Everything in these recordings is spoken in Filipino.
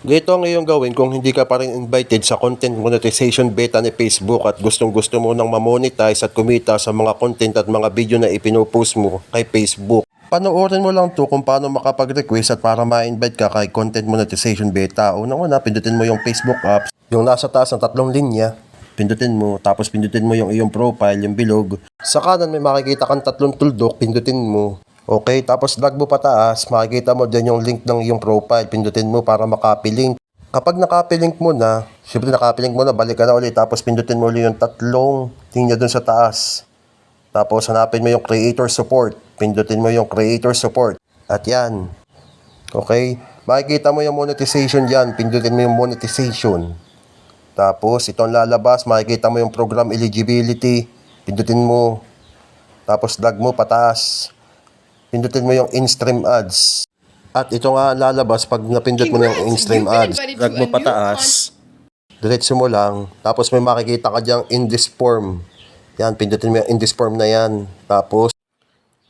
Ganito ang iyong gawin kung hindi ka pa rin invited sa content monetization beta ni Facebook at gustong-gusto mo nang ma-monetize at kumita sa mga content at mga video na ipinopost mo kay Facebook. Panoorin mo lang to kung paano makapag-request at para ma-invite ka kay content monetization beta. Unang-una, pindutin mo yung Facebook apps, yung nasa taas ng tatlong linya. Pindutin mo, tapos pindutin mo yung iyong profile, yung bilog. Sa kanan may makikita kang tatlong tuldok, pindutin mo. Okay, tapos drag mo pataas, makikita mo din yung link ng iyong profile. Pindutin mo para makopy link. Kapag nakopy link mo na, syempre nakopy link mo na, balik ka na ulit. Tapos pindutin mo ulit yung tatlong linya dun sa taas. Tapos hanapin mo yung creator support. Pindutin mo yung creator support. At yan. Okay, makikita mo yung monetization dyan. Pindutin mo yung monetization. Tapos ito ang lalabas, makikita mo yung program eligibility. Pindutin mo. Tapos drag mo pataas. Pindutin mo yung in-stream ads. At ito nga lalabas pag napindot mo na yung in-stream ads. Drag mo pataas. Diretso mo lang. Tapos may makikita ka dyang in this form. Yan, pindutin mo yung in this form na yan. Tapos,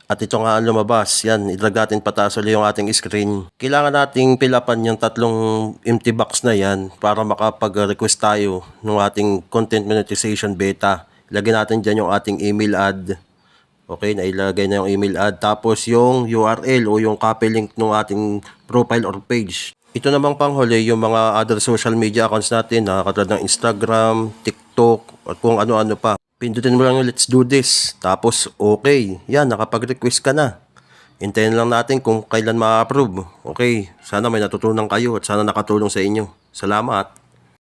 at ito nga ang lumabas. Yan, idrag natin pataas ulit yung ating screen. Kailangan nating pilapan yung tatlong empty box na yan para makapag-request tayo ng ating content monetization beta. Ilagay natin dyan yung ating email ad. Okay, nailagay na yung email ad. Tapos yung URL o yung copy link ng ating profile or page. Ito namang panghuli yung mga other social media accounts natin na katulad ng Instagram, TikTok, at kung ano-ano pa. Pindutin mo lang yung let's do this. Tapos okay, yan, nakapag-request ka na. Hintayin lang natin kung kailan ma-approve. Okay, sana may natutunan kayo at sana nakatulong sa inyo. Salamat!